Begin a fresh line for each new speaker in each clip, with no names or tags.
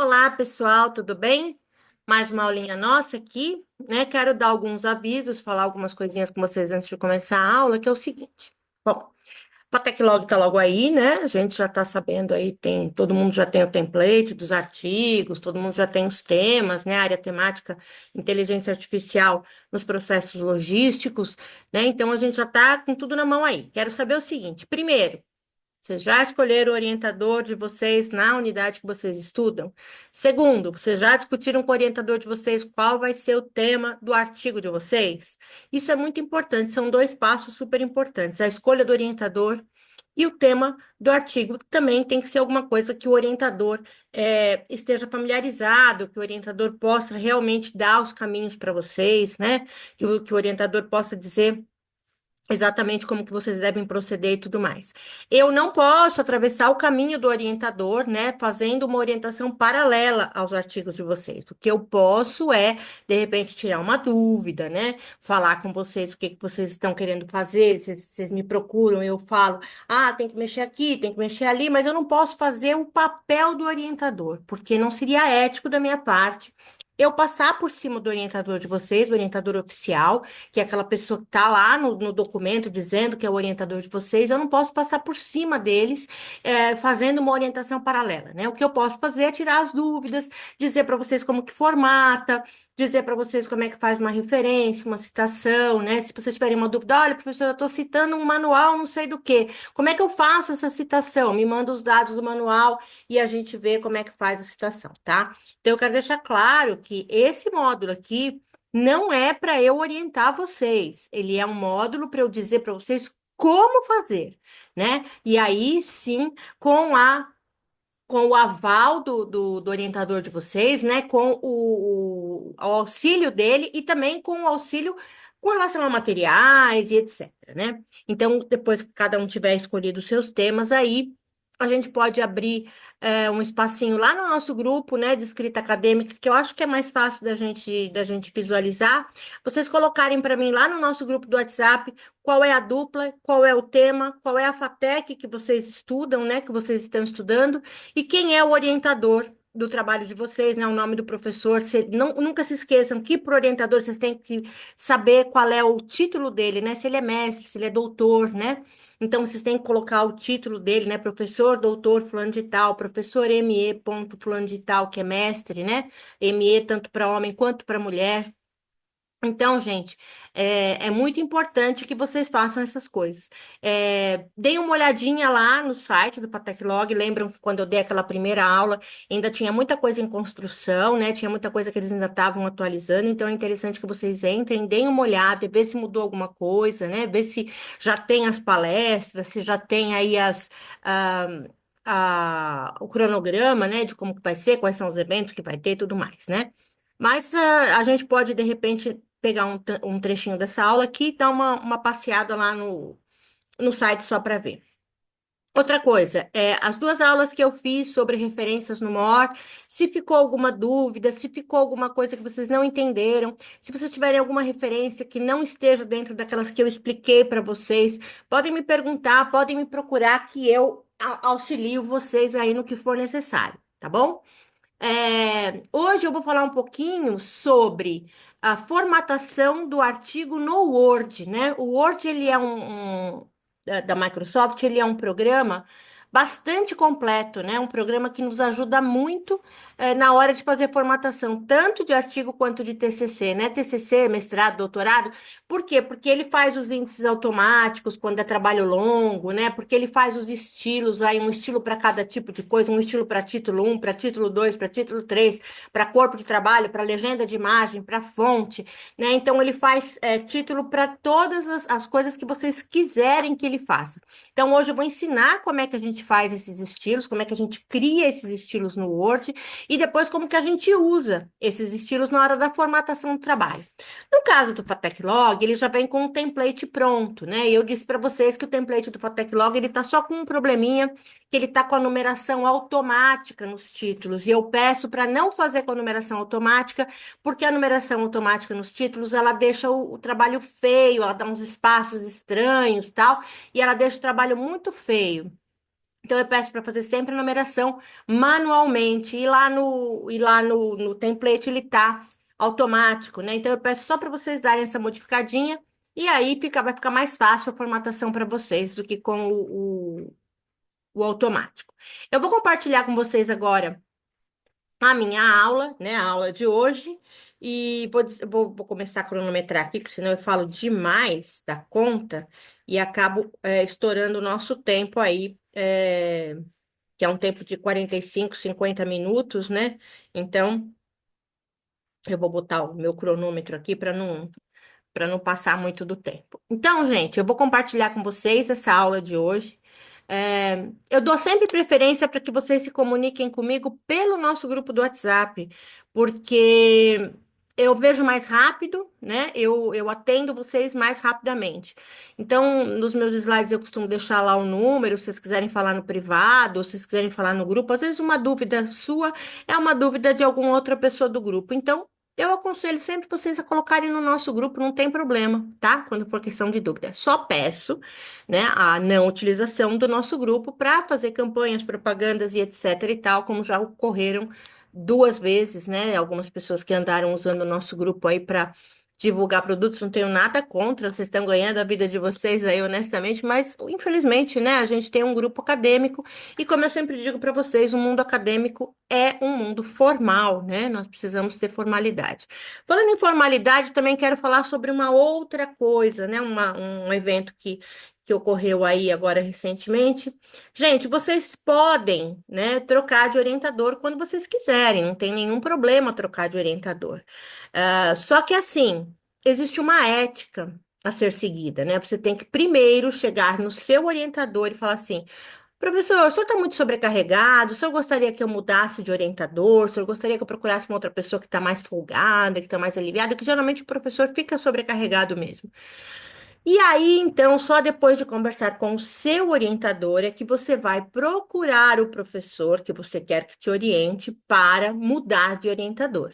Olá, pessoal, tudo bem? Mais uma aulinha nossa aqui, né? Quero dar alguns avisos, falar algumas coisinhas com vocês antes de começar a aula, que é o seguinte. Bom, a Teclog está logo aí, né? A gente já está sabendo aí, todo mundo já tem o template dos artigos, todo mundo já tem os temas, né? Área temática, inteligência artificial nos processos logísticos, né? Então a gente já está com tudo na mão aí. Quero saber o seguinte: primeiro, vocês já escolheram o orientador de vocês na unidade que vocês estudam? Segundo, vocês já discutiram com o orientador de vocês qual vai ser o tema do artigo de vocês? Isso é muito importante, são dois passos super importantes: a escolha do orientador e o tema do artigo. Também tem que ser alguma coisa que o orientador esteja familiarizado, que o orientador possa realmente dar os caminhos para vocês, né? Que o orientador possa dizer exatamente como que vocês devem proceder e tudo mais. Eu não posso atravessar o caminho do orientador, né, fazendo uma orientação paralela aos artigos de vocês. O que eu posso é, de repente, tirar uma dúvida, né, falar com vocês o que que vocês estão querendo fazer, se vocês me procuram, eu falo, tem que mexer aqui, tem que mexer ali, mas eu não posso fazer o papel do orientador, porque não seria ético da minha parte eu passar por cima do orientador de vocês, o orientador oficial, que é aquela pessoa que está lá no documento dizendo que é o orientador de vocês, eu não posso passar por cima deles, fazendo uma orientação paralela, né? O que eu posso fazer é tirar as dúvidas, dizer para vocês como que formata, dizer para vocês como é que faz uma referência, uma citação, né? Se vocês tiverem uma dúvida, olha, professor, eu estou citando um manual, não sei do quê. Como é que eu faço essa citação? Me manda os dados do manual e a gente vê como é que faz a citação, tá? Então, eu quero deixar claro que esse módulo aqui não é para eu orientar vocês, ele é um módulo para eu dizer para vocês como fazer, né? E aí sim, com o aval do orientador de vocês, né? Com o auxílio dele e também com o auxílio com relação a materiais e etc, né? Então, depois que cada um tiver escolhido os seus temas, aí a gente pode abrir um espacinho lá no nosso grupo, né, de escrita acadêmica, que eu acho que é mais fácil da gente visualizar. Vocês colocarem para mim lá no nosso grupo do WhatsApp qual é a dupla, qual é o tema, qual é a FATEC que vocês estudam, né, que vocês estão estudando, e quem é o orientador do trabalho de vocês, né? O nome do professor. Nunca se esqueçam que para o orientador vocês têm que saber qual é o título dele, né? Se ele é mestre, se ele é doutor, né? Então vocês têm que colocar o título dele, né? Professor, doutor, fulano de tal, professor ME, ponto, fulano de tal, que é mestre, né? ME tanto para homem quanto para mulher. Então, gente, é muito importante que vocês façam essas coisas. Deem uma olhadinha lá no site do Pateclog. Lembram que quando eu dei aquela primeira aula, ainda tinha muita coisa em construção, né? Tinha muita coisa que eles ainda estavam atualizando. Então, é interessante que vocês entrem, deem uma olhada, ver se mudou alguma coisa, né? Ver se já tem as palestras, se já tem aí o cronograma, né? De como que vai ser, quais são os eventos que vai ter e tudo mais, né? Mas a gente pode, de repente, pegar um trechinho dessa aula aqui e dar uma passeada lá no site só para ver. Outra coisa, as duas aulas que eu fiz sobre referências no MOR, se ficou alguma dúvida, se ficou alguma coisa que vocês não entenderam, se vocês tiverem alguma referência que não esteja dentro daquelas que eu expliquei para vocês, podem me perguntar, podem me procurar que eu auxilio vocês aí no que for necessário, tá bom? Hoje eu vou falar um pouquinho sobre a formatação do artigo no Word, né? O Word, ele é da Microsoft, ele é um programa bastante completo, né? Um programa que nos ajuda muito na hora de fazer formatação, tanto de artigo quanto de TCC, né? TCC, mestrado, doutorado. Por quê? Porque ele faz os índices automáticos quando é trabalho longo, né? Porque ele faz os estilos, aí um estilo para cada tipo de coisa, um estilo para título um, para título 2, para título 3, para corpo de trabalho, para legenda de imagem, para fonte, né? Então ele faz título para todas as coisas que vocês quiserem que ele faça. Então hoje eu vou ensinar como é que a gente faz esses estilos, como é que a gente cria esses estilos no Word e depois como que a gente usa esses estilos na hora da formatação do trabalho. No caso do Fateclog, ele já vem com um template pronto, né? E eu disse para vocês que o template do Fateclog, ele tá só com um probleminha, que ele tá com a numeração automática nos títulos. E eu peço para não fazer com a numeração automática, porque a numeração automática nos títulos, ela deixa o trabalho feio, ela dá uns espaços estranhos, tal, e ela deixa o trabalho muito feio. Então, eu peço para fazer sempre a numeração manualmente. E lá no template ele tá automático, né? Então, eu peço só para vocês darem essa modificadinha. E aí vai ficar mais fácil a formatação para vocês do que com o automático. Eu vou compartilhar com vocês agora a minha aula, né? A aula de hoje. E vou começar a cronometrar aqui, porque senão eu falo demais da conta e acabo estourando o nosso tempo aí. Que é um tempo de 45, 50 minutos, né? Então, eu vou botar o meu cronômetro aqui para não passar muito do tempo. Então, gente, eu vou compartilhar com vocês essa aula de hoje. Eu dou sempre preferência para que vocês se comuniquem comigo pelo nosso grupo do WhatsApp, porque eu vejo mais rápido, né? Eu atendo vocês mais rapidamente. Então, nos meus slides eu costumo deixar lá o número, se vocês quiserem falar no privado, ou se vocês quiserem falar no grupo. Às vezes uma dúvida sua é uma dúvida de alguma outra pessoa do grupo. Então, eu aconselho sempre vocês a colocarem no nosso grupo, não tem problema, tá? Quando for questão de dúvida. Só peço, né, a não utilização do nosso grupo para fazer campanhas, propagandas e etc e tal, como já ocorreram duas vezes, né? Algumas pessoas que andaram usando o nosso grupo aí para divulgar produtos, não tenho nada contra, vocês estão ganhando a vida de vocês aí, honestamente, mas infelizmente, né, a gente tem um grupo acadêmico e como eu sempre digo para vocês, o mundo acadêmico é um mundo formal, né? Nós precisamos ter formalidade. Falando em formalidade, também quero falar sobre uma outra coisa, né? Um evento que ocorreu aí agora recentemente. Gente, vocês podem, né, trocar de orientador quando vocês quiserem, não tem nenhum problema trocar de orientador. Só que assim, existe uma ética a ser seguida, né? Você tem que primeiro chegar no seu orientador e falar assim: professor, o senhor está muito sobrecarregado, o senhor gostaria que eu mudasse de orientador, o senhor gostaria que eu procurasse uma outra pessoa que está mais folgada, que está mais aliviada, que geralmente o professor fica sobrecarregado mesmo. E aí, então, só depois de conversar com o seu orientador é que você vai procurar o professor que você quer que te oriente para mudar de orientador.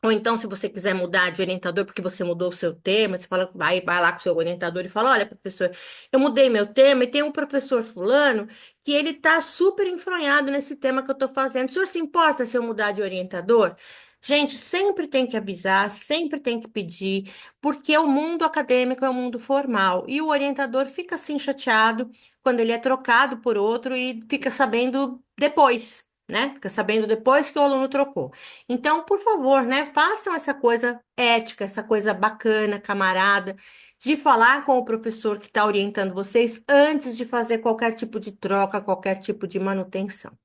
Ou então, se você quiser mudar de orientador porque você mudou o seu tema, você fala, vai lá com o seu orientador e fala: olha, professor, eu mudei meu tema e tem um professor fulano que ele está super enfronhado nesse tema que eu estou fazendo. O senhor se importa se eu mudar de orientador? Gente, sempre tem que avisar, sempre tem que pedir, porque o mundo acadêmico é um mundo formal e o orientador fica assim chateado quando ele é trocado por outro e fica sabendo depois, né? Fica sabendo depois que o aluno trocou. Então, por favor, né, façam essa coisa ética, essa coisa bacana, camarada, de falar com o professor que está orientando vocês antes de fazer qualquer tipo de troca, qualquer tipo de manutenção.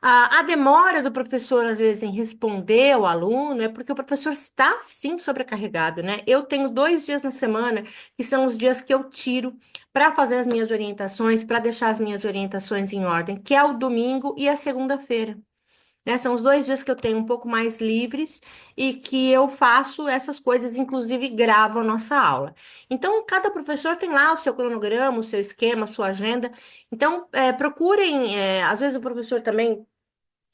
A demora do professor, às vezes, em responder ao aluno é porque o professor está, sim, sobrecarregado, né? Eu tenho 2 dias na semana, que são os dias que eu tiro para fazer as minhas orientações, para deixar as minhas orientações em ordem, que é o domingo e a segunda-feira, né? São os 2 dias que eu tenho um pouco mais livres e que eu faço essas coisas, inclusive gravo a nossa aula. Então, cada professor tem lá o seu cronograma, o seu esquema, a sua agenda. Então, procurem. Às vezes o professor também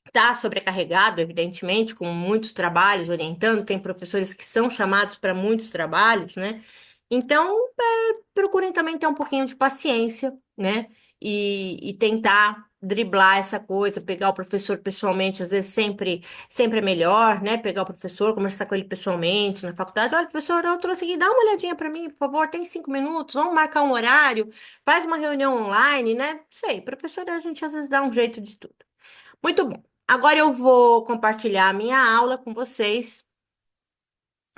está sobrecarregado, evidentemente, com muitos trabalhos orientando. Tem professores que são chamados para muitos trabalhos, né? Então, procurem também ter um pouquinho de paciência, né? E tentar driblar essa coisa, pegar o professor pessoalmente, às vezes sempre é melhor, né? Pegar o professor, conversar com ele pessoalmente na faculdade. Olha, professor, eu trouxe aqui, dá uma olhadinha para mim, por favor, tem 5 minutos, vamos marcar um horário, faz uma reunião online, né? Sei, professor, a gente às vezes dá um jeito de tudo. Muito bom. Agora eu vou compartilhar a minha aula com vocês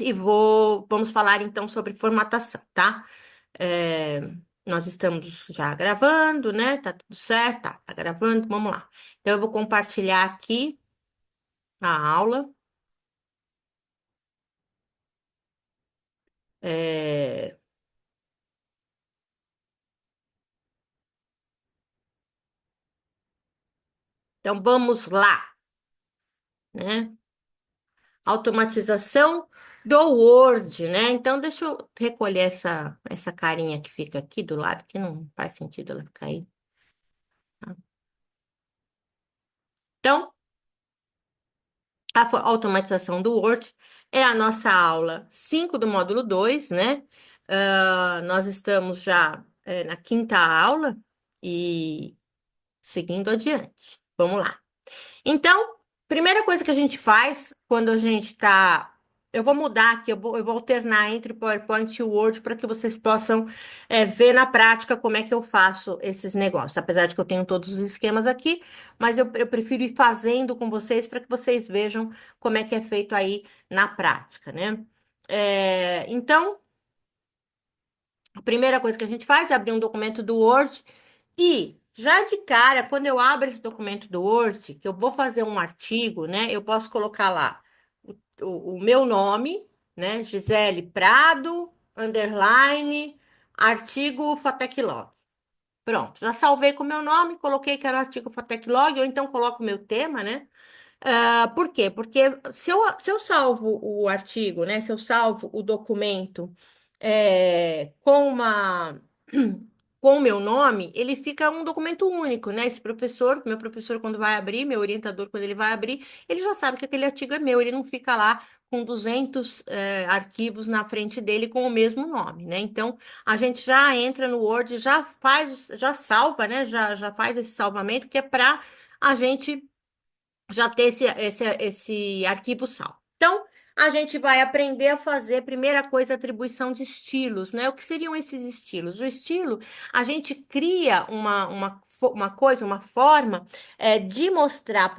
e vamos falar então sobre formatação, tá? É, nós estamos já gravando, né? Tá tudo certo? Tá gravando, vamos lá. Então, eu vou compartilhar aqui a aula. É, então, vamos lá, né? Automatização do Word, né? Então, deixa eu recolher essa carinha que fica aqui do lado, que não faz sentido ela ficar aí, tá? Então, automatização do Word é a nossa aula 5 do módulo 2, né? Nós estamos já na quinta aula e seguindo adiante. Vamos lá. Então, primeira coisa que a gente faz quando a gente está. Eu vou mudar aqui, eu vou alternar entre o PowerPoint e o Word para que vocês possam ver na prática como é que eu faço esses negócios. Apesar de que eu tenho todos os esquemas aqui, mas eu prefiro ir fazendo com vocês para que vocês vejam como é que é feito aí na prática, né? Então, a primeira coisa que a gente faz é abrir um documento do Word e já de cara, quando eu abro esse documento do Word, que eu vou fazer um artigo, né? Eu posso colocar lá o meu nome, né? Gisele Prado, underline, artigo Fateclog. Pronto, já salvei com o meu nome, coloquei que era o artigo Fateclog, ou então coloco o meu tema, né? Por quê? Porque se eu salvo o artigo, né? Se eu salvo o documento com com o meu nome, ele fica um documento único, né? Esse professor, meu professor, quando vai abrir, meu orientador, quando ele vai abrir, ele já sabe que aquele artigo é meu, ele não fica lá com 200 arquivos na frente dele com o mesmo nome, né? Então, a gente já entra no Word, já faz, já salva, né? Já faz esse salvamento, que é para a gente já ter esse arquivo salvo. Então, a gente vai aprender a fazer, primeira coisa, atribuição de estilos, né? O que seriam esses estilos? O estilo, a gente cria uma coisa, uma forma de mostrar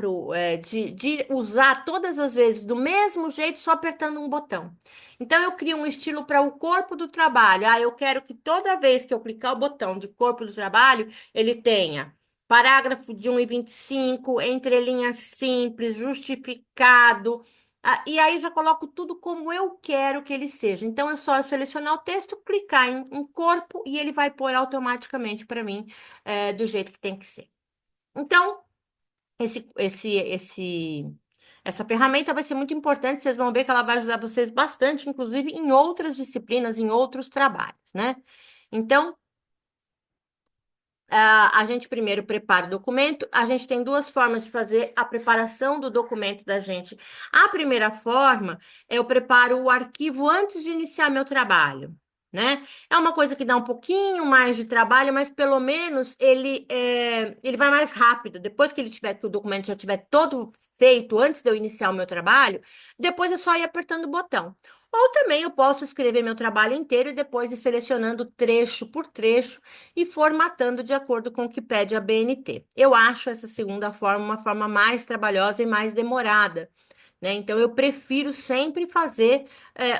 de usar todas as vezes do mesmo jeito, só apertando um botão. Então, eu crio um estilo para o corpo do trabalho. Ah, eu quero que toda vez que eu clicar o botão de corpo do trabalho, ele tenha parágrafo de 1 e 25, entrelinhas simples, justificado. E aí já coloco tudo como eu quero que ele seja. Então é só eu selecionar o texto, clicar em corpo e ele vai pôr automaticamente para mim do jeito que tem que ser. Então, essa ferramenta vai ser muito importante. Vocês vão ver que ela vai ajudar vocês bastante, inclusive em outras disciplinas, em outros trabalhos, né? Então, a gente primeiro prepara o documento. A gente tem duas formas de fazer a preparação do documento da gente. A primeira forma, eu preparo o arquivo antes de iniciar meu trabalho, né? É uma coisa que dá um pouquinho mais de trabalho, mas pelo menos ele vai mais rápido. Depois que o documento já estiver todo feito, antes de eu iniciar o meu trabalho, depois é só ir apertando o botão. Ou também eu posso escrever meu trabalho inteiro e depois ir selecionando trecho por trecho e formatando de acordo com o que pede a BNT. Eu acho essa segunda forma uma forma mais trabalhosa e mais demorada, né? Então, eu prefiro sempre fazer,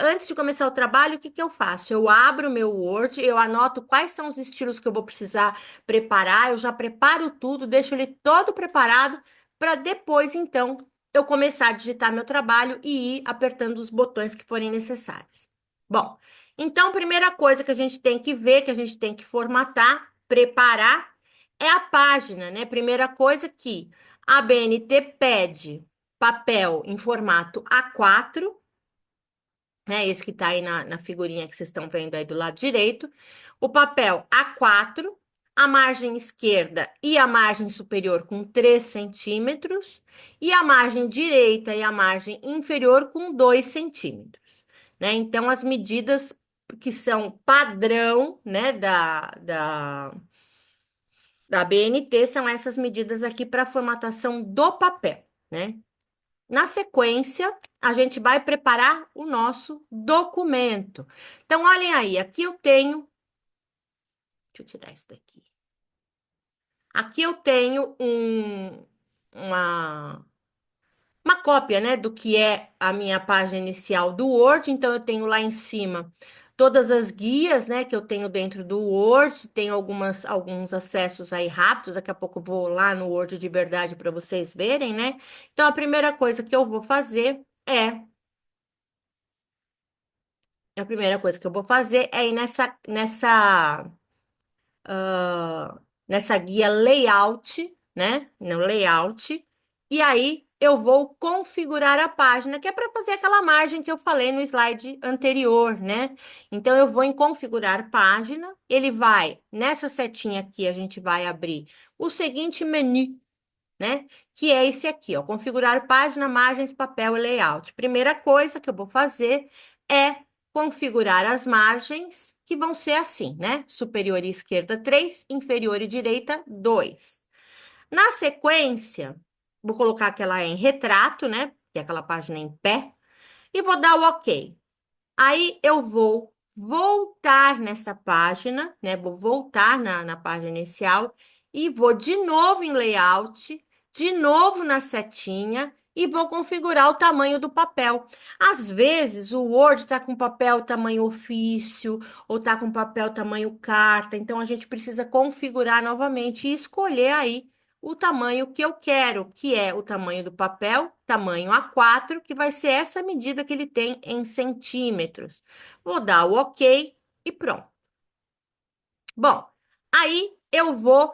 antes de começar o trabalho, o que que eu faço? Eu abro o meu Word, eu anoto quais são os estilos que eu vou precisar preparar, eu já preparo tudo, deixo ele todo preparado para depois, então, eu começar a digitar meu trabalho e ir apertando os botões que forem necessários. Bom, então, a primeira coisa que a gente tem que ver, que a gente tem que formatar, preparar, é a página, né? Primeira coisa que a BNT pede papel em formato A4, né? Esse que está aí na figurinha que vocês estão vendo aí do lado direito. O papel A4, a margem esquerda e a margem superior com 3 centímetros, e a margem direita e a margem inferior com 2 centímetros, né? Então, as medidas que são padrão, né, da BNT são essas medidas aqui para a formatação do papel, né? Na sequência, a gente vai preparar o nosso documento. Então, olhem aí, aqui eu tenho. Deixa eu tirar isso daqui. Aqui eu tenho uma, uma cópia, né, do que é a minha página inicial do Word. Então, eu tenho lá em cima todas as guias, né, que eu tenho dentro do Word. Tem alguns acessos aí rápidos. Daqui a pouco eu vou lá no Word de verdade para vocês verem, né? Então, a primeira coisa que eu vou fazer a primeira coisa que eu vou fazer é ir nessa guia layout, né? No layout. E aí eu vou configurar a página, que é para fazer aquela margem que eu falei no slide anterior, né? Então eu vou em configurar página. Ele vai, nessa setinha aqui, a gente vai abrir o seguinte menu, né? Que é esse aqui, ó, configurar página, margens, papel e layout. Primeira coisa que eu vou fazer é configurar as margens, que vão ser assim, né? Superior e esquerda 3, inferior e direita 2. Na sequência, vou colocar aquela em retrato, né? Que é aquela página em pé, e vou dar o OK. Aí eu vou voltar nessa página, né? Vou voltar na página inicial e vou de novo em layout, de novo na setinha e vou configurar o tamanho do papel. Às vezes o Word está com papel tamanho ofício ou está com papel tamanho carta, então a gente precisa configurar novamente e escolher aí o tamanho que eu quero, que é o tamanho do papel, tamanho A4, que vai ser essa medida que ele tem em centímetros. Vou dar o OK e pronto. Bom, aí eu vou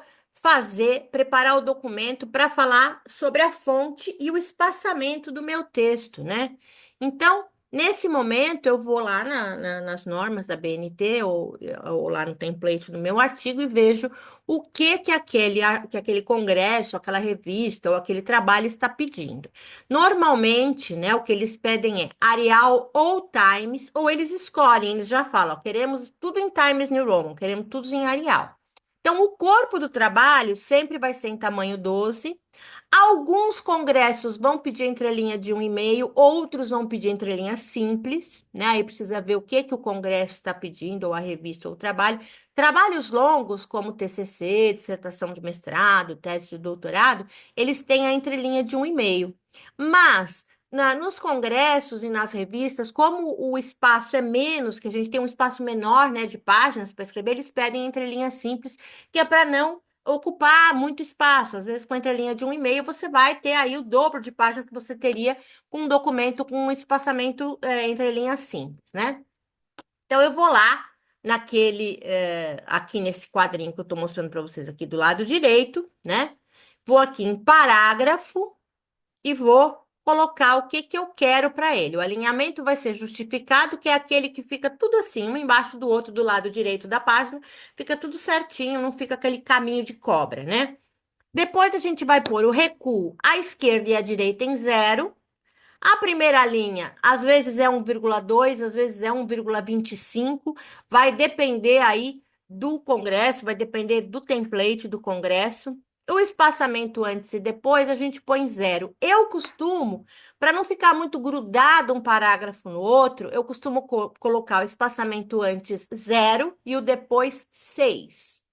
preparar o documento para falar sobre a fonte e o espaçamento do meu texto, né? Então, nesse momento, eu vou lá nas normas da BNT ou lá no template do meu artigo e vejo o que aquele congresso, aquela revista ou aquele trabalho está pedindo. Normalmente, né, o que eles pedem é Arial ou Times, ou eles escolhem, eles já falam, ó, queremos tudo em Times New Roman, queremos tudo em Arial. Então, o corpo do trabalho sempre vai ser em tamanho 12. Alguns congressos vão pedir entrelinha de 1,5, outros vão pedir entrelinha simples, né? Aí precisa ver o que o congresso está pedindo, ou a revista ou o trabalho. Trabalhos longos, como TCC, dissertação de mestrado, tese de doutorado, eles têm a entrelinha de 1,5. Mas nos congressos e nas revistas, como o espaço é menos, que a gente tem um espaço menor, né, de páginas para escrever, eles pedem entrelinha simples, que é para não ocupar muito espaço. Às vezes, com a entrelinha de 1,5, você vai ter aí o dobro de páginas que você teria com um documento com um espaçamento entrelinha simples, né? Então, eu vou lá aqui nesse quadrinho que eu estou mostrando para vocês aqui do lado direito, né? Vou aqui em parágrafo e vou colocar o que eu quero para ele. O alinhamento vai ser justificado, que é aquele que fica tudo assim, um embaixo do outro do lado direito da página, fica tudo certinho, não fica aquele caminho de cobra, né? Depois a gente vai pôr o recuo à esquerda e à direita em zero. A primeira linha, às vezes é 1,2, às vezes é 1,25, vai depender aí do congresso, vai depender do template do congresso. O espaçamento antes e depois a gente põe zero. Eu costumo, para não ficar muito grudado um parágrafo no outro, eu costumo colocar o espaçamento antes zero e o depois 6,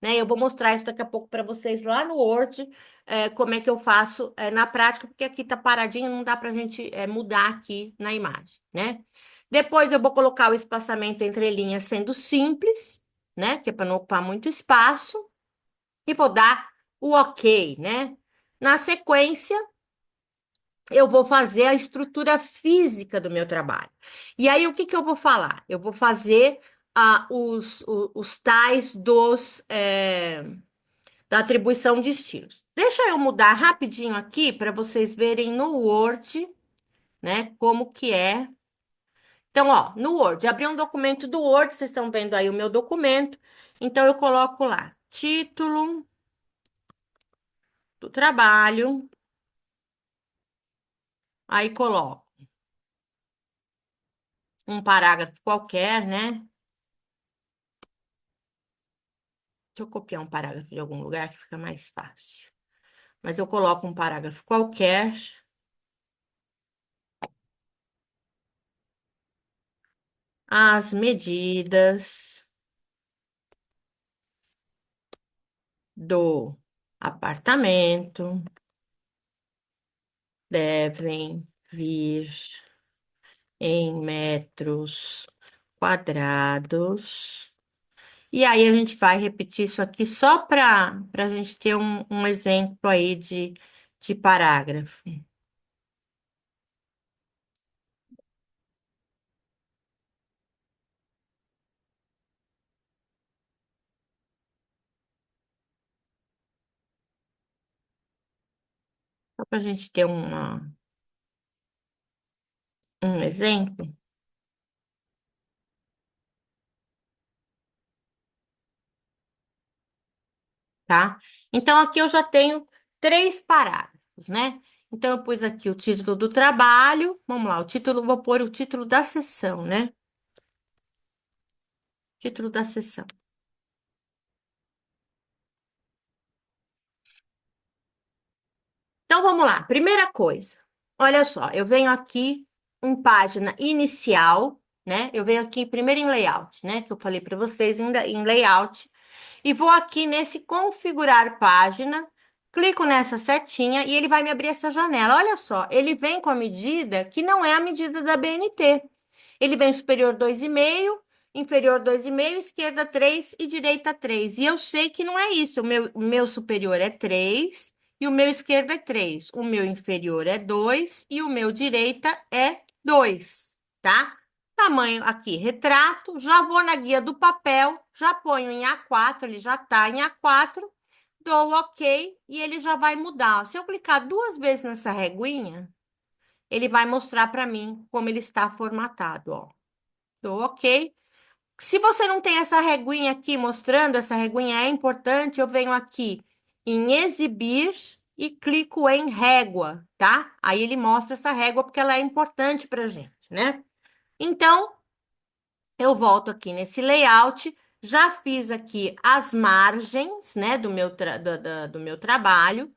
né? Eu vou mostrar isso daqui a pouco para vocês lá no Word, como é que eu faço na prática, porque aqui tá paradinho, não dá para a gente mudar aqui na imagem, né? Depois eu vou colocar o espaçamento entre linhas sendo simples, né? Que é para não ocupar muito espaço, e vou dar o OK, né? Na sequência, eu vou fazer a estrutura física do meu trabalho. E aí, o que eu vou falar? Eu vou fazer os tais da atribuição de estilos. Deixa eu mudar rapidinho aqui para vocês verem no Word, né, como que é. Então, ó, no Word, abri um documento do Word, vocês estão vendo aí o meu documento. Então, eu coloco lá, título do trabalho, aí coloco um parágrafo qualquer, né? Deixa eu copiar um parágrafo de algum lugar que fica mais fácil. Mas eu coloco um parágrafo qualquer, as medidas do apartamento devem vir em metros quadrados. E aí a gente vai repetir isso aqui só para a gente ter um exemplo aí de parágrafo. Só para a gente ter um exemplo, tá? Então aqui eu já tenho 3 parágrafos, né? Então eu pus aqui o título do trabalho. Vamos lá, vou pôr o título da sessão, né? Título da sessão. Então, vamos lá. Primeira coisa, olha só, eu venho aqui em página inicial, né? Eu venho aqui primeiro em layout, né? Que eu falei para vocês em layout. E vou aqui nesse configurar página, clico nessa setinha e ele vai me abrir essa janela. Olha só, ele vem com a medida que não é a medida da BNT. Ele vem superior 2,5, inferior 2,5, esquerda 3 e direita 3. E eu sei que não é isso. O meu superior é 3 e o meu esquerdo é 3. O meu inferior é 2 e o meu direita é 2, tá? Tamanho aqui, retrato. Já vou na guia do papel, já ponho em A4, ele já está em A4. Dou OK e ele já vai mudar. Se eu clicar duas vezes nessa reguinha, ele vai mostrar para mim como ele está formatado, ó. Dou OK. Se você não tem essa reguinha aqui mostrando, essa reguinha é importante, eu venho aqui em exibir e clico em régua, tá? Aí ele mostra essa régua porque ela é importante pra gente, né? Então, eu volto aqui nesse layout, já fiz aqui as margens, né, do meu trabalho.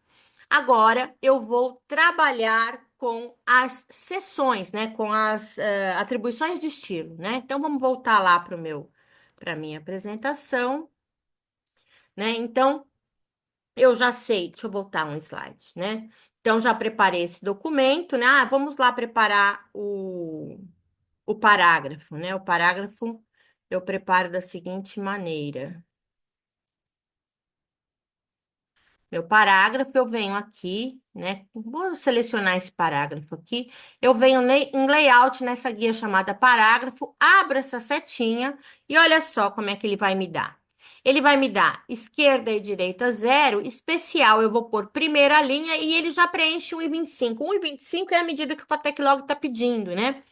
Agora eu vou trabalhar com as seções, né? Com as atribuições de estilo, né? Então vamos voltar lá para minha apresentação, né? Então eu já sei, deixa eu voltar um slide, né? Então já preparei esse documento, né? Ah, vamos lá preparar o parágrafo, né? O parágrafo eu preparo da seguinte maneira. Meu parágrafo, eu venho aqui, né? Vou selecionar esse parágrafo aqui. Eu venho em layout nessa guia chamada parágrafo, abro essa setinha e olha só como é que ele vai me dar. Ele vai me dar esquerda e direita 0, especial eu vou pôr primeira linha e ele já preenche 1,25. 1,25 é a medida que o Fateclog está pedindo, né?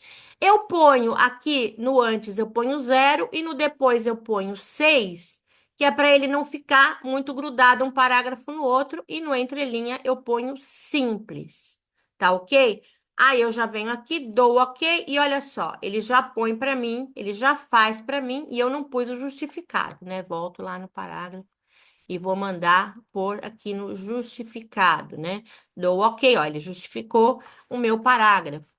Eu ponho aqui no antes, eu ponho 0 e no depois eu ponho 6, que é para ele não ficar muito grudado um parágrafo no outro, e no entrelinha eu ponho simples, tá ok? Aí eu já venho aqui, dou ok, e olha só, ele já põe para mim, ele já faz para mim, e eu não pus o justificado, né? Volto lá no parágrafo e vou mandar pôr aqui no justificado, né? Dou ok, olha, ele justificou o meu parágrafo.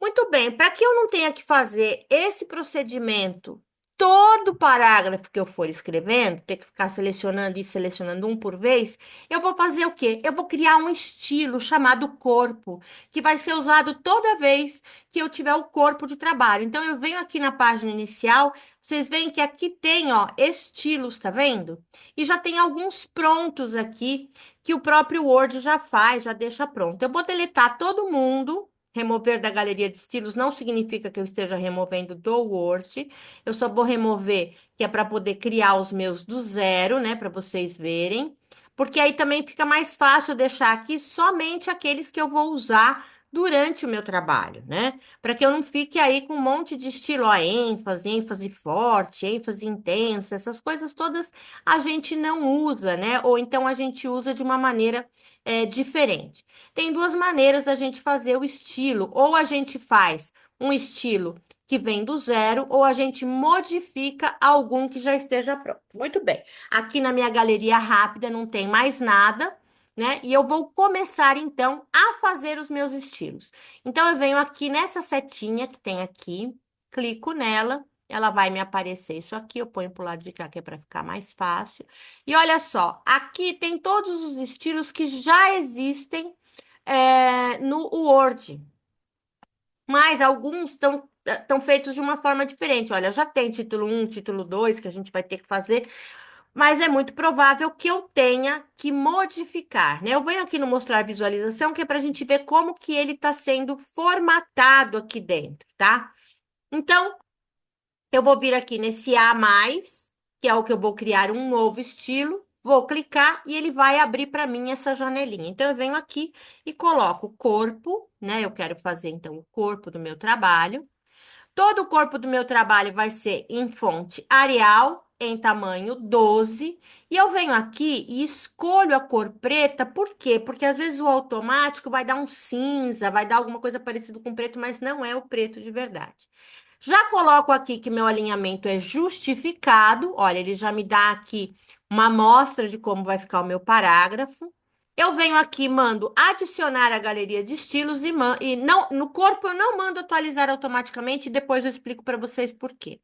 Muito bem, para que eu não tenha que fazer esse procedimento, todo parágrafo que eu for escrevendo, ter que ficar selecionando e selecionando um por vez, eu vou fazer o quê? Eu vou criar um estilo chamado corpo, que vai ser usado toda vez que eu tiver o corpo de trabalho. Então, eu venho aqui na página inicial, vocês veem que aqui tem, ó, estilos, tá vendo? E já tem alguns prontos aqui que o próprio Word já faz, já deixa pronto. Eu vou deletar todo mundo. Remover da galeria de estilos não significa que eu esteja removendo do Word. Eu só vou remover, que é para poder criar os meus do zero, né? Para vocês verem. Porque aí também fica mais fácil deixar aqui somente aqueles que eu vou usar durante o meu trabalho, né? Para que eu não fique aí com um monte de estilo, ó, ênfase, ênfase forte, ênfase intensa, essas coisas todas a gente não usa, né? Ou então a gente usa de uma maneira diferente. Tem duas maneiras da gente fazer o estilo. Ou a gente faz um estilo que vem do zero, ou a gente modifica algum que já esteja pronto. Muito bem. Aqui na minha galeria rápida não tem mais nada, né? E eu vou começar então a fazer os meus estilos. Então eu venho aqui nessa setinha que tem aqui, clico nela. Ela vai me aparecer isso aqui, eu ponho para o lado de cá, que é para ficar mais fácil. E olha só, aqui tem todos os estilos que já existem no Word, mas alguns estão feitos de uma forma diferente. Olha, já tem título um, título 2 que a gente vai ter que fazer, mas é muito provável que eu tenha que modificar, né? Eu venho aqui no mostrar visualização, que é para a gente ver como que ele está sendo formatado aqui dentro, tá? Então, eu vou vir aqui nesse A+, que é o que eu vou criar um novo estilo. Vou clicar e ele vai abrir para mim essa janelinha. Então, eu venho aqui e coloco o corpo, né? Eu quero fazer, então, o corpo do meu trabalho. Todo o corpo do meu trabalho vai ser em fonte Arial, em tamanho 12. E eu venho aqui e escolho a cor preta, por quê? Porque às vezes o automático vai dar um cinza, vai dar alguma coisa parecida com preto, mas não é o preto de verdade. Já coloco aqui que meu alinhamento é justificado. Olha, ele já me dá aqui uma amostra de como vai ficar o meu parágrafo. Eu venho aqui, mando adicionar a galeria de estilos e não, no corpo eu não mando atualizar automaticamente e depois eu explico para vocês por quê.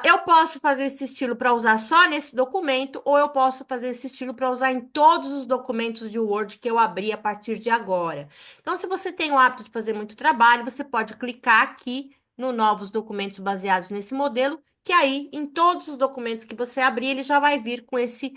Eu posso fazer esse estilo para usar só nesse documento, ou eu posso fazer esse estilo para usar em todos os documentos de Word que eu abri a partir de agora. Então, se você tem o hábito de fazer muito trabalho, você pode clicar aqui no novos documentos baseados nesse modelo, que aí, em todos os documentos que você abrir, ele já vai vir com esse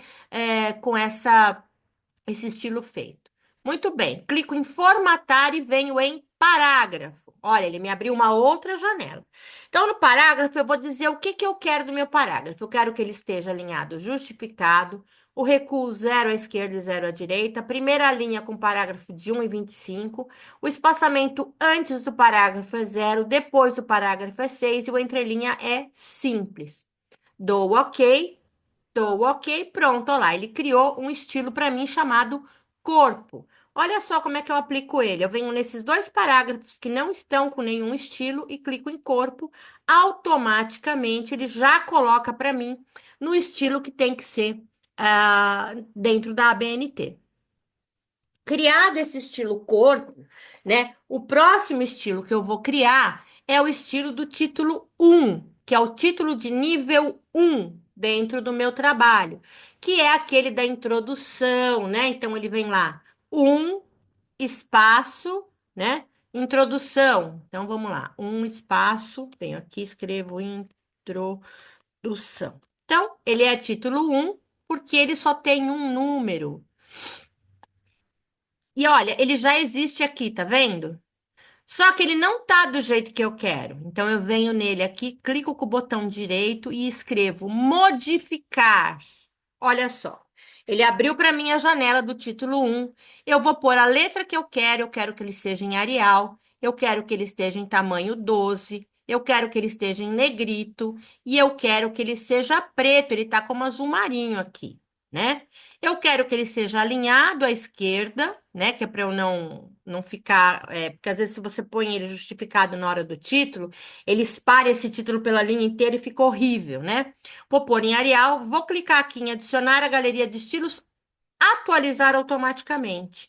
estilo feito. Muito bem, clico em formatar e venho em parágrafo. Olha, ele me abriu uma outra janela. Então, no parágrafo, eu vou dizer o que que eu quero do meu parágrafo. Eu quero que ele esteja alinhado, justificado, o recuo zero à esquerda e zero à direita, a primeira linha com parágrafo de 1 e 25, o espaçamento antes do parágrafo é zero, depois do parágrafo é 6 e o entrelinha é simples. Dou OK. Dou OK, pronto, olha lá. Ele criou um estilo para mim chamado corpo. Olha só como é que eu aplico ele. Eu venho nesses dois parágrafos que não estão com nenhum estilo e clico em corpo. Automaticamente ele já coloca para mim no estilo que tem que ser dentro da ABNT. Criado esse estilo corpo, né? O próximo estilo que eu vou criar é o estilo do título 1, que é o título de nível 1 dentro do meu trabalho, que é aquele da introdução, né? Então ele vem lá, espaço, né? Introdução. Então vamos lá, espaço, venho aqui, escrevo introdução. Então, ele é título 1 porque ele só tem um número. E olha, ele já existe aqui, tá vendo? Só que ele não tá do jeito que eu quero. Então eu venho nele aqui, clico com o botão direito e escrevo modificar. Olha só. Ele abriu para mim a janela do título 1. Eu vou pôr a letra que eu quero que ele seja em Arial, eu quero que ele esteja em tamanho 12, eu quero que ele esteja em negrito e eu quero que ele seja preto, ele tá como azul marinho aqui, né? Eu quero que ele seja alinhado à esquerda, né? Que é para eu não ficar. Porque às vezes, se você põe ele justificado na hora do título, ele espalha esse título pela linha inteira e fica horrível, né? Vou pôr em Arial, vou clicar aqui em adicionar a galeria de estilos, atualizar automaticamente.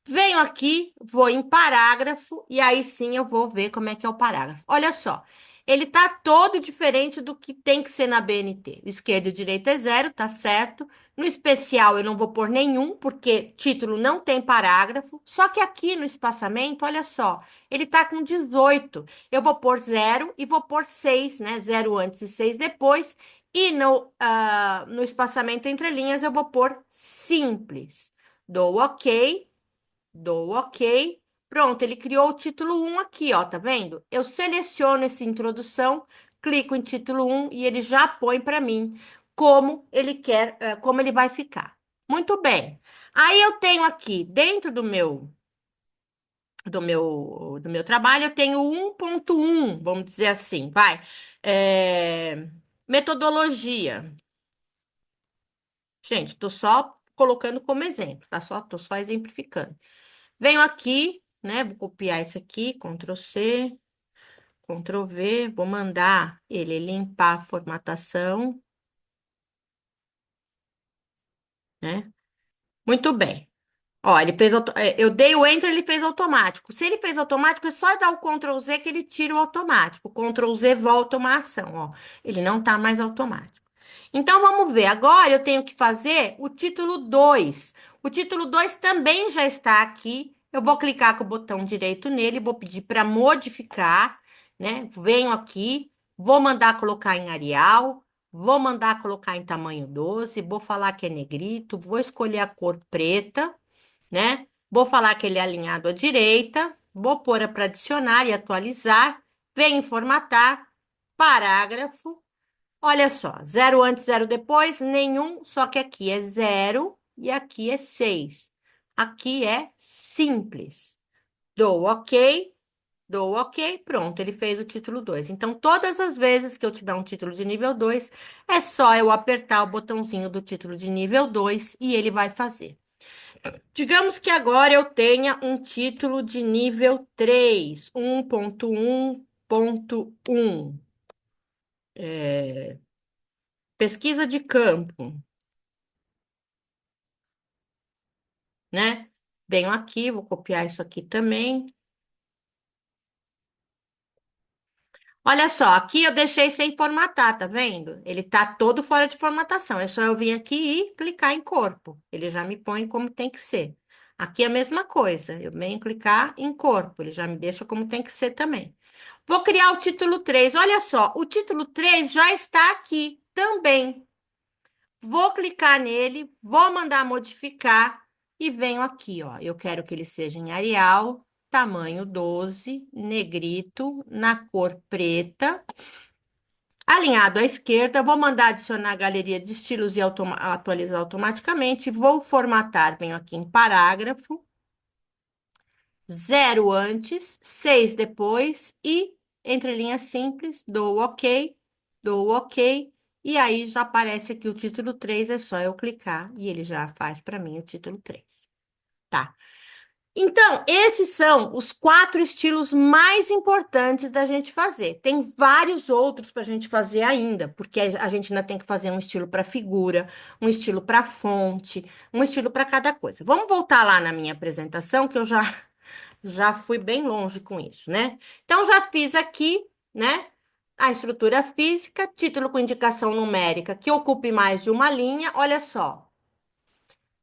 Venho aqui, vou em parágrafo e aí sim eu vou ver como é que é o parágrafo. Olha só, ele tá todo diferente do que tem que ser na BNT. Esquerda e direita é zero, tá certo. No especial eu não vou pôr nenhum, porque título não tem parágrafo. Só que aqui no espaçamento, olha só, ele tá com 18. Eu vou pôr zero e vou pôr 6, né? Zero antes e 6 depois. E no espaçamento entre linhas eu vou pôr simples. Dou OK. Dou OK. Pronto, ele criou o título 1 aqui, ó, tá vendo? Eu seleciono essa introdução, clico em título 1 e ele já põe para mim como ele quer, como ele vai ficar. Muito bem. Aí eu tenho aqui, dentro do meu trabalho, eu tenho 1.1, vamos dizer assim, vai. Metodologia. Gente, tô só colocando como exemplo, tá? Tô só exemplificando. Venho aqui, né? Vou copiar isso aqui, Ctrl C, Ctrl V, vou mandar ele limpar a formatação, né? Muito bem. Ó, eu dei o Enter, ele fez automático. Se ele fez automático, é só dar o Ctrl Z que ele tira o automático. Ctrl Z volta uma ação, ó. Ele não tá mais automático. Então, vamos ver. Agora eu tenho que fazer o título 2. O título 2 também já está aqui. Eu vou clicar com o botão direito nele, vou pedir para modificar, né? Venho aqui, vou mandar colocar em Arial, vou mandar colocar em tamanho 12, vou falar que é negrito, vou escolher a cor preta, né? Vou falar que ele é alinhado à direita, vou pôr para adicionar e atualizar, venho em formatar, parágrafo. Olha só, zero antes, zero depois, nenhum, só que aqui é zero e aqui é 6. Aqui é simples. Dou OK, dou OK, pronto, ele fez o título 2. Então, todas as vezes que eu te dar um título de nível 2, é só eu apertar o botãozinho do título de nível 2 e ele vai fazer. Digamos que agora eu tenha um título de nível 3, 1.1.1. Pesquisa de campo. né? Venho aqui, vou copiar isso aqui também. Olha só, aqui eu deixei sem formatar, tá vendo? Ele tá todo fora de formatação. É só eu vir aqui e clicar em corpo. Ele já me põe como tem que ser. Aqui é a mesma coisa. Eu venho clicar em corpo. Ele já me deixa como tem que ser também. Vou criar o título 3. Olha só, o título 3 já está aqui também. Vou clicar nele, vou mandar modificar e venho aqui, ó. Eu quero que ele seja em Arial, tamanho 12, negrito, na cor preta. Alinhado à esquerda, vou mandar adicionar a galeria de estilos e atualizar automaticamente. Vou formatar, venho aqui em parágrafo, 0 antes, 6 depois e entre linhas simples, dou OK, e aí já aparece aqui o título 3, é só eu clicar e ele já faz para mim o título 3, tá? Então, esses são os 4 estilos mais importantes da gente fazer. Tem vários outros para a gente fazer ainda, porque a gente ainda tem que fazer um estilo para figura, um estilo para fonte, um estilo para cada coisa. Vamos voltar lá na minha apresentação, que eu já fui bem longe com isso, né? Então, já fiz aqui, né? A estrutura física, título com indicação numérica que ocupe mais de uma linha. Olha só.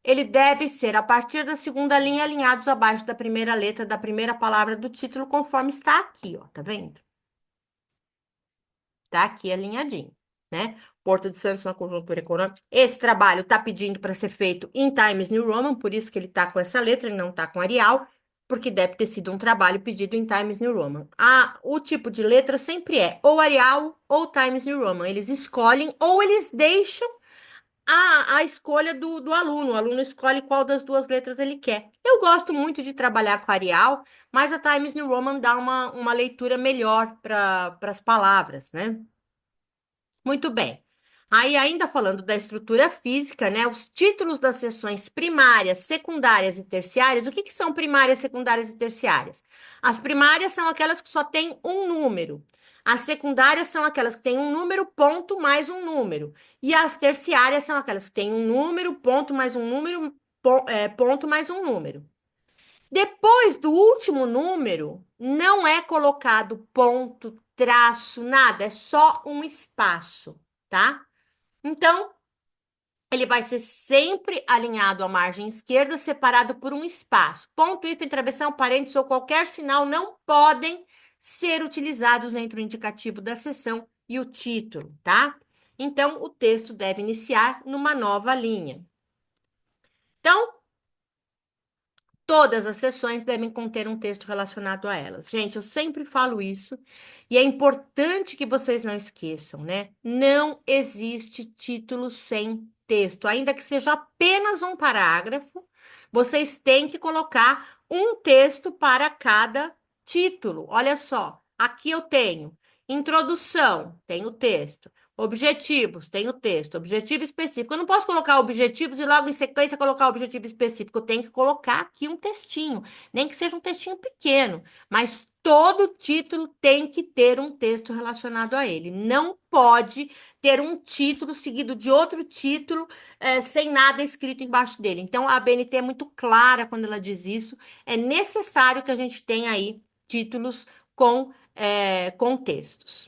Ele deve ser, a partir da segunda linha, alinhados abaixo da primeira letra da primeira palavra do título, conforme está aqui, ó. Tá vendo? Tá aqui alinhadinho, né? Porto de Santos na conjuntura econômica. Esse trabalho tá pedindo para ser feito em Times New Roman, por isso que ele tá com essa letra, ele não tá com Arial, porque deve ter sido um trabalho pedido em Times New Roman. O tipo de letra sempre é ou Arial ou Times New Roman. Eles escolhem ou eles deixam a escolha do aluno. O aluno escolhe qual das duas letras ele quer. Eu gosto muito de trabalhar com Arial, mas a Times New Roman dá uma leitura melhor para as palavras, né? Muito bem. Aí, ainda falando da estrutura física, né? Os títulos das seções primárias, secundárias e terciárias. O que que são primárias, secundárias e terciárias? As primárias são aquelas que só têm um número. As secundárias são aquelas que têm um número, ponto, mais um número. E as terciárias são aquelas que têm um número, ponto, mais um número, ponto, mais um número. Depois do último número, não é colocado ponto, traço, nada, é só um espaço, tá? Então, ele vai ser sempre alinhado à margem esquerda, separado por um espaço. Ponto, hífen, travessão, parênteses ou qualquer sinal não podem ser utilizados entre o indicativo da seção e o título, tá? Então, o texto deve iniciar numa nova linha. Então, todas as sessões devem conter um texto relacionado a elas. Gente, eu sempre falo isso e é importante que vocês não esqueçam, né? Não existe título sem texto, ainda que seja apenas um parágrafo, vocês têm que colocar um texto para cada título. Olha só, aqui eu tenho introdução, tenho texto. Objetivos, tem o texto, objetivo específico. Eu não posso colocar objetivos e logo em sequência colocar objetivo específico. Eu tenho que colocar aqui um textinho, nem que seja um textinho pequeno, mas todo título tem que ter um texto relacionado a ele. Não pode ter um título seguido de outro título, sem nada escrito embaixo dele. Então, a ABNT é muito clara quando ela diz isso. É necessário que a gente tenha aí títulos com textos,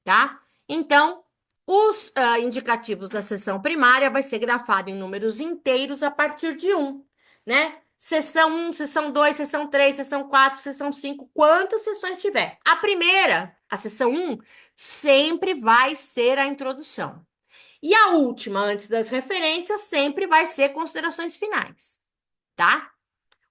tá? Então, os indicativos da seção primária vai ser grafado em números inteiros a partir de um, né? Seção um, seção 2, seção 3, seção 4, seção 5, quantas sessões tiver. A primeira, a seção um, sempre vai ser a introdução. E a última, antes das referências, sempre vai ser considerações finais, tá?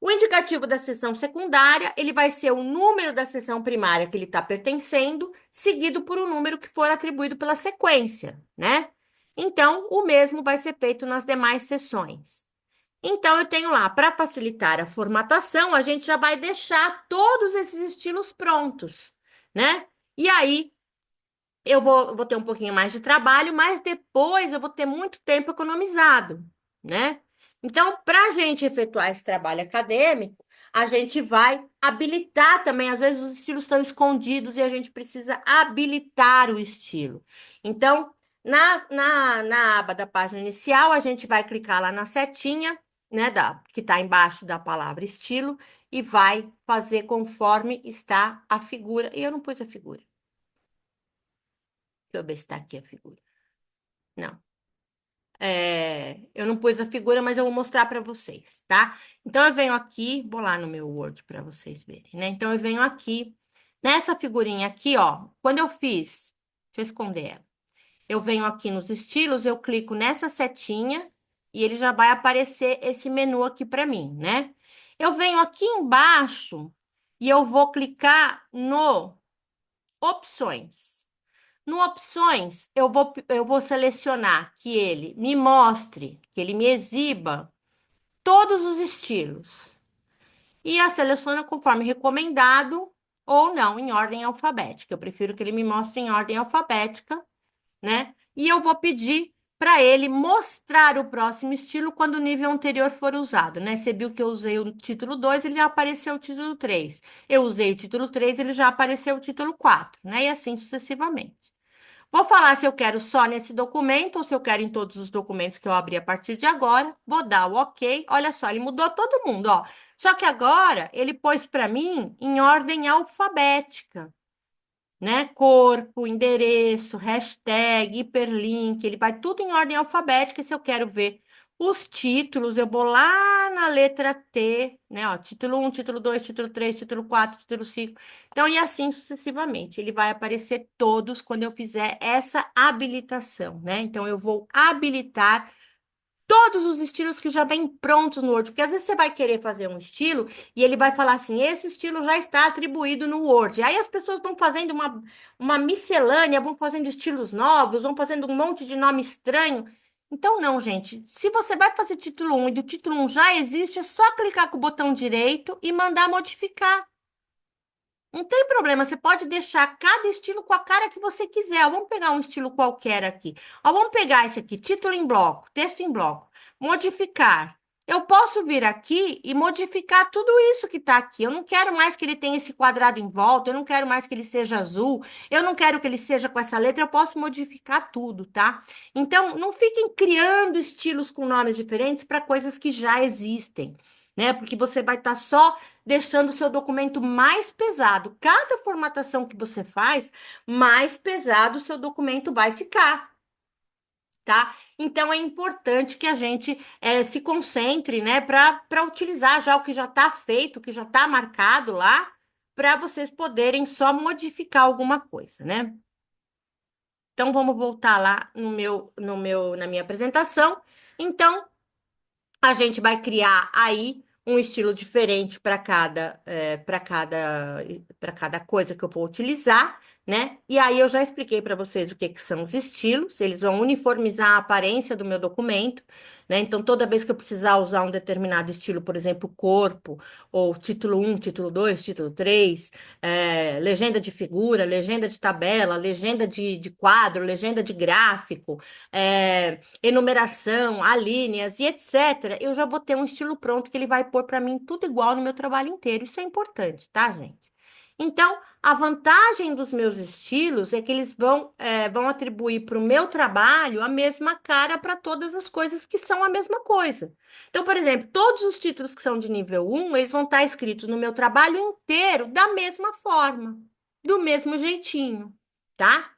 O indicativo da seção secundária, ele vai ser o número da seção primária que ele está pertencendo, seguido por um número que for atribuído pela sequência, né? Então, o mesmo vai ser feito nas demais seções. Então, eu tenho lá, para facilitar a formatação, a gente já vai deixar todos esses estilos prontos, né? E aí, eu vou ter um pouquinho mais de trabalho, mas depois eu vou ter muito tempo economizado, né? Então, para a gente efetuar esse trabalho acadêmico, a gente vai habilitar também. Às vezes os estilos estão escondidos e a gente precisa habilitar o estilo. Então, na aba da página inicial, a gente vai clicar lá na setinha né, que está embaixo da palavra estilo, e vai fazer conforme está a figura. E eu não pus a figura. Deixa eu ver se está aqui a figura. Não. Eu não pus a figura, mas eu vou mostrar para vocês, tá? Então, eu venho aqui, vou lá no meu Word para vocês verem, né? Então, eu venho aqui, nessa figurinha aqui, ó. Quando eu fiz, deixa eu esconder ela. Eu venho aqui nos estilos, eu clico nessa setinha e ele já vai aparecer esse menu aqui para mim, né? Eu venho aqui embaixo e eu vou clicar no opções. No opções, eu vou selecionar que ele me mostre, que ele me exiba todos os estilos. E a seleciona conforme recomendado ou não, em ordem alfabética. Eu prefiro que ele me mostre em ordem alfabética, né? E eu vou pedir para ele mostrar o próximo estilo quando o nível anterior for usado, né? Você viu que eu usei o título 2, ele já apareceu o título 3. Eu usei o título 3, ele já apareceu o título 4, né? E assim sucessivamente. Vou falar se eu quero só nesse documento ou se eu quero em todos os documentos que eu abri a partir de agora. Vou dar o OK. Olha só, ele mudou todo mundo, ó. Só que agora ele pôs para mim em ordem alfabética, né? Corpo, endereço, hashtag, hiperlink, ele vai tudo em ordem alfabética. E se eu quero ver os títulos, eu vou lá na letra T, né? Ó, título 1, título 2, título 3, título 4, título 5. Então, e assim sucessivamente. Ele vai aparecer todos quando eu fizer essa habilitação, né? Então, eu vou habilitar todos os estilos que já vêm prontos no Word, porque às vezes você vai querer fazer um estilo e ele vai falar assim, esse estilo já está atribuído no Word. Aí as pessoas vão fazendo uma miscelânea, vão fazendo estilos novos, vão fazendo um monte de nome estranho. Então, não, gente. Se você vai fazer título 1 e do título 1 já existe, é só clicar com o botão direito e mandar modificar. Não tem problema, você pode deixar cada estilo com a cara que você quiser. Ó, vamos pegar um estilo qualquer aqui. Ó, vamos pegar esse aqui, título em bloco, texto em bloco, modificar. Eu posso vir aqui e modificar tudo isso que está aqui. Eu não quero mais que ele tenha esse quadrado em volta, eu não quero mais que ele seja azul, eu não quero que ele seja com essa letra, eu posso modificar tudo, tá? Então, não fiquem criando estilos com nomes diferentes para coisas que já existem, né? Porque você vai estar só deixando o seu documento mais pesado. Cada formatação que você faz, mais pesado o seu documento vai ficar, tá? Então é importante que a gente se concentre, né, para utilizar já o que já está feito, o que já está marcado lá, para vocês poderem só modificar alguma coisa, né? Então vamos voltar lá na minha apresentação. Então, a gente vai criar aí um estilo diferente para cada coisa que eu vou utilizar, né? E aí eu já expliquei para vocês o que que são os estilos, eles vão uniformizar a aparência do meu documento, né? Então, toda vez que eu precisar usar um determinado estilo, por exemplo, corpo, ou título 1, título 2, título 3, legenda de figura, legenda de tabela, legenda de quadro, legenda de gráfico, enumeração, alíneas e etc., eu já vou ter um estilo pronto que ele vai pôr para mim tudo igual no meu trabalho inteiro. Isso é importante, tá, gente? Então, a vantagem dos meus estilos é que eles vão atribuir para o meu trabalho a mesma cara para todas as coisas que são a mesma coisa. Então, por exemplo, todos os títulos que são de nível 1, eles vão estar escritos no meu trabalho inteiro da mesma forma, do mesmo jeitinho, tá?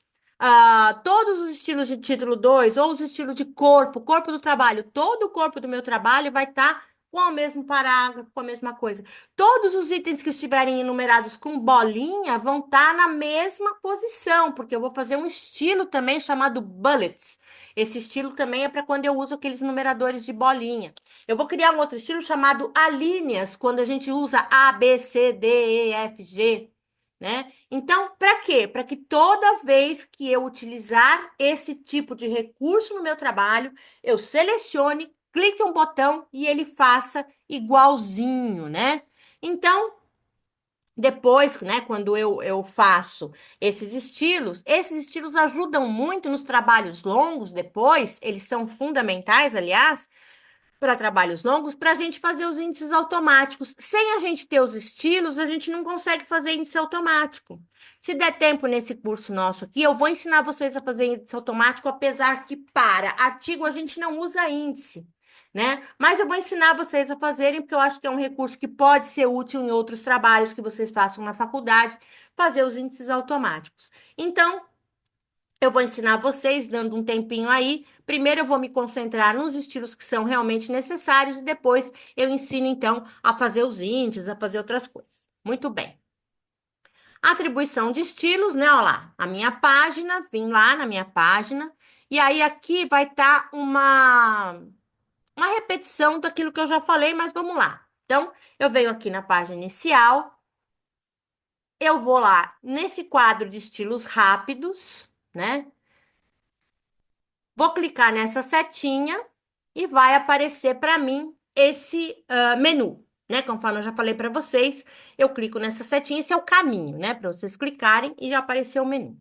Todos os estilos de título 2 ou os estilos de corpo do trabalho, todo o corpo do meu trabalho vai estar com o mesmo parágrafo, com a mesma coisa. Todos os itens que estiverem enumerados com bolinha vão estar na mesma posição, porque eu vou fazer um estilo também chamado bullets. Esse estilo também é para quando eu uso aqueles numeradores de bolinha. Eu vou criar um outro estilo chamado alíneas, quando a gente usa A, B, C, D, E, F, G, né? Então, para quê? Para que toda vez que eu utilizar esse tipo de recurso no meu trabalho, eu selecione, clique um botão e ele faça igualzinho, né? Então, depois, né, quando eu faço esses estilos ajudam muito nos trabalhos longos depois, eles são fundamentais, aliás, para trabalhos longos, para a gente fazer os índices automáticos. Sem a gente ter os estilos, a gente não consegue fazer índice automático. Se der tempo nesse curso nosso aqui, eu vou ensinar vocês a fazer índice automático, apesar que para artigo a gente não usa índice. né? Mas eu vou ensinar vocês a fazerem, porque eu acho que é um recurso que pode ser útil em outros trabalhos que vocês façam na faculdade, fazer os índices automáticos. Então, eu vou ensinar vocês, dando um tempinho aí. Primeiro, eu vou me concentrar nos estilos que são realmente necessários e depois eu ensino, então, a fazer os índices, a fazer outras coisas. Muito bem. Atribuição de estilos, né? Olha lá, a minha página, vim lá na minha página, e aí aqui vai estar uma repetição daquilo que eu já falei, mas vamos lá. Então, eu venho aqui na página inicial, eu vou lá nesse quadro de estilos rápidos, né? Vou clicar nessa setinha e vai aparecer para mim esse menu, né? Conforme eu já falei para vocês, eu clico nessa setinha, esse é o caminho, né? Para vocês clicarem e já apareceu o menu.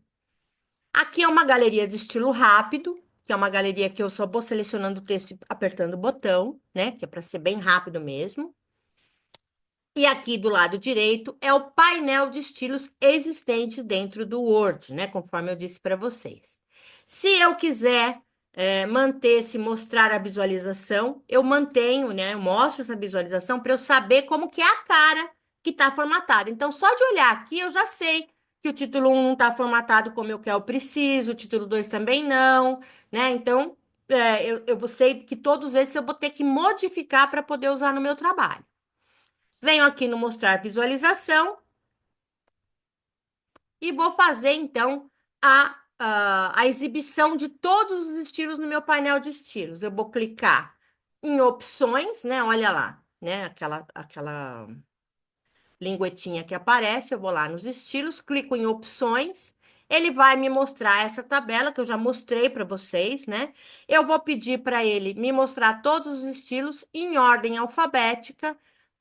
Aqui é uma galeria de estilo rápido, que é uma galeria que eu só vou selecionando o texto e apertando o botão, né? Que é para ser bem rápido mesmo. E aqui do lado direito é o painel de estilos existentes dentro do Word, né? Conforme eu disse para vocês. Se eu quiser manter, se mostrar a visualização, eu mantenho, né? Eu mostro essa visualização para eu saber como que é a cara que está formatada. Então, só de olhar aqui, eu já sei que o título 1 não está formatado como eu quero, eu preciso, o título 2 também não, né? Então, eu vou sei que todos esses eu vou ter que modificar para poder usar no meu trabalho. Venho aqui no mostrar visualização e vou fazer, então, a exibição de todos os estilos no meu painel de estilos. Eu vou clicar em opções, né? Olha lá, né? Aquela linguetinha que aparece. Eu vou lá nos estilos, clico em opções. Ele vai me mostrar essa tabela que eu já mostrei para vocês, né? Eu vou pedir para ele me mostrar todos os estilos em ordem alfabética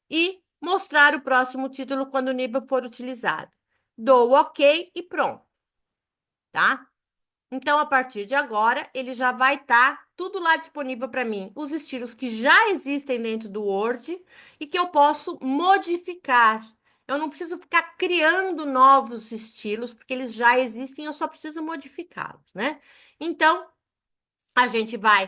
e mostrar o próximo título quando o nível for utilizado. Dou OK e pronto, tá? Então, a partir de agora, ele já vai estar tudo lá disponível para mim, os estilos que já existem dentro do Word e que eu posso modificar. Eu não preciso ficar criando novos estilos, porque eles já existem, eu só preciso modificá-los, né? Então, a gente vai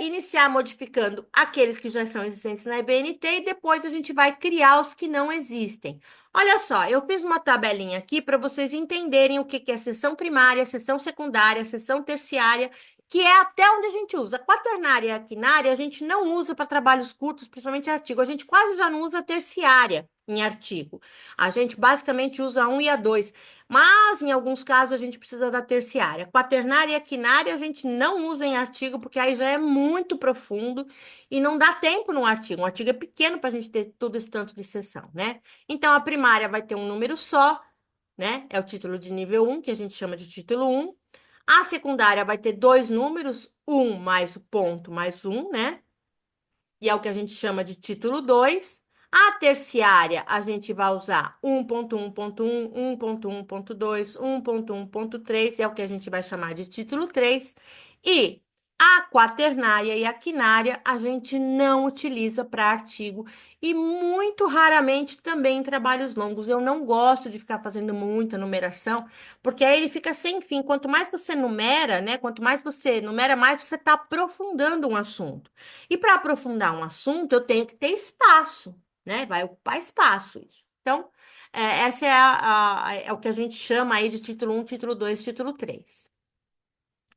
iniciar modificando aqueles que já são existentes na IBNT e depois a gente vai criar os que não existem. Olha só, eu fiz uma tabelinha aqui para vocês entenderem o que é seção primária, seção secundária, seção terciária, que é até onde a gente usa. Quaternária e a quinária a gente não usa para trabalhos curtos, principalmente artigo. A gente quase já não usa terciária em artigo. A gente basicamente usa a 1 e a 2. Mas, em alguns casos, a gente precisa da terciária. Quaternária e a quinária a gente não usa em artigo, porque aí já é muito profundo e não dá tempo no artigo. Um artigo é pequeno para a gente ter todo esse tanto de seção, né? Então, a primária vai ter um número só, né? É o título de nível 1, que a gente chama de título 1. A secundária vai ter dois números, 1 mais o ponto mais 1, né? E é o que a gente chama de título 2. A terciária, a gente vai usar 1.1.1, 1.1.2, 1.1.3, é o que a gente vai chamar de título 3. E a quaternária e a quinária a gente não utiliza para artigo e muito raramente também em trabalhos longos. Eu não gosto de ficar fazendo muita numeração, porque aí ele fica sem fim. Quanto mais você numera, né? Quanto mais você numera, mais você está aprofundando um assunto. E para aprofundar um assunto, eu tenho que ter espaço, né? Vai ocupar espaço isso. Então, essa é, é o que a gente chama aí de título 1, título 2, título 3.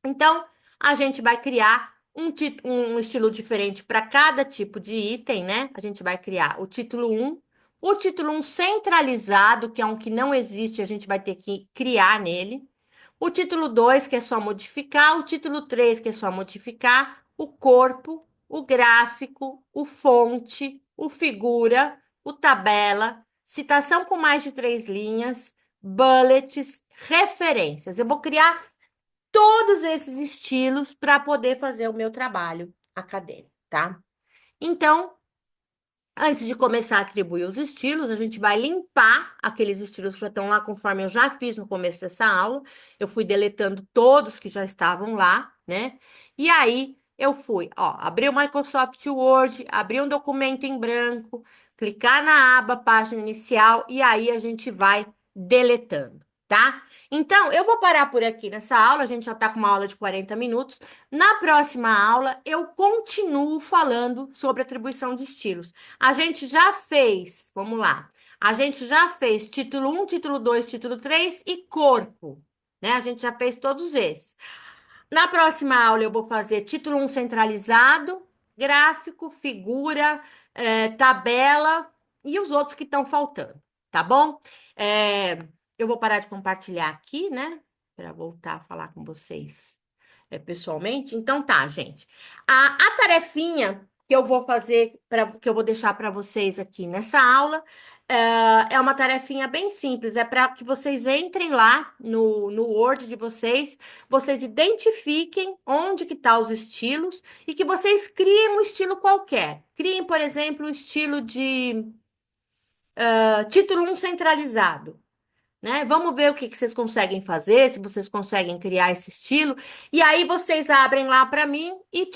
Então, a gente vai criar um estilo diferente para cada tipo de item, né? A gente vai criar o título 1. O título 1 centralizado, que é um que não existe, a gente vai ter que criar nele. O título 2, que é só modificar. O título 3, que é só modificar. O corpo, o gráfico, o fonte, o figura, o tabela, citação com mais de 3 linhas, bullets, referências. Eu vou criar todos esses estilos para poder fazer o meu trabalho acadêmico, tá? Então, antes de começar a atribuir os estilos, a gente vai limpar aqueles estilos que já estão lá, conforme eu já fiz no começo dessa aula. Eu fui deletando todos que já estavam lá, né? E aí eu fui, ó, abrir o Microsoft Word, abrir um documento em branco, clicar na aba página inicial e aí a gente vai deletando, tá? Então, eu vou parar por aqui nessa aula, a gente já está com uma aula de 40 minutos. Na próxima aula, eu continuo falando sobre atribuição de estilos. A gente já fez, vamos lá, a gente já fez título 1, título 2, título 3 e corpo, né? A gente já fez todos esses. Na próxima aula, eu vou fazer título 1 centralizado, gráfico, figura, tabela e os outros que estão faltando, tá bom? É, eu vou parar de compartilhar aqui, né? Para voltar a falar com vocês pessoalmente. Então tá, gente. A tarefinha que eu vou fazer, que eu vou deixar para vocês aqui nessa aula, é uma tarefinha bem simples. É para que vocês entrem lá no Word de vocês, vocês identifiquem onde que tá os estilos e que vocês criem um estilo qualquer. Criem, por exemplo, o estilo de título 1 centralizado, né? Vamos ver o que vocês conseguem fazer, se vocês conseguem criar esse estilo. E aí vocês abrem lá para mim e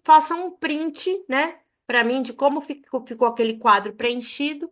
façam um print, né? Para mim de como ficou aquele quadro preenchido,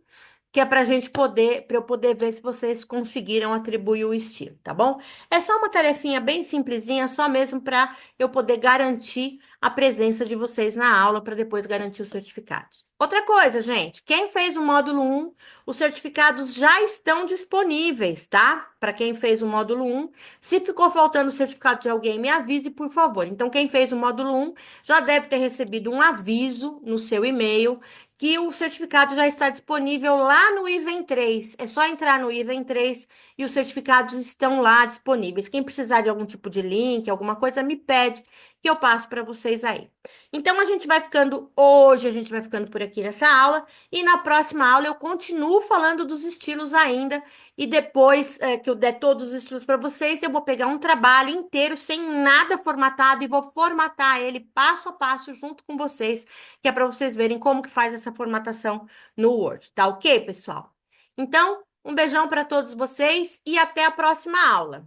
que é para para eu poder ver se vocês conseguiram atribuir o estilo, tá bom? É só uma tarefinha bem simplesinha, só mesmo para eu poder garantir a presença de vocês na aula, para depois garantir os certificados. Outra coisa, gente, quem fez o módulo 1, os certificados já estão disponíveis, tá? Para quem fez o módulo 1. Se ficou faltando o certificado de alguém, me avise, por favor. Então, quem fez o módulo 1 já deve ter recebido um aviso no seu e-mail que o certificado já está disponível lá no Iven 3. É só entrar no Iven 3 e os certificados estão lá disponíveis. Quem precisar de algum tipo de link, alguma coisa, me pede que eu passo para vocês aí. Então, hoje a gente vai ficando por aqui nessa aula, e na próxima aula eu continuo falando dos estilos ainda, e depois que eu der todos os estilos para vocês, eu vou pegar um trabalho inteiro sem nada formatado e vou formatar ele passo a passo junto com vocês, que é para vocês verem como que faz essa formatação no Word, tá ok, pessoal? Então, um beijão para todos vocês e até a próxima aula.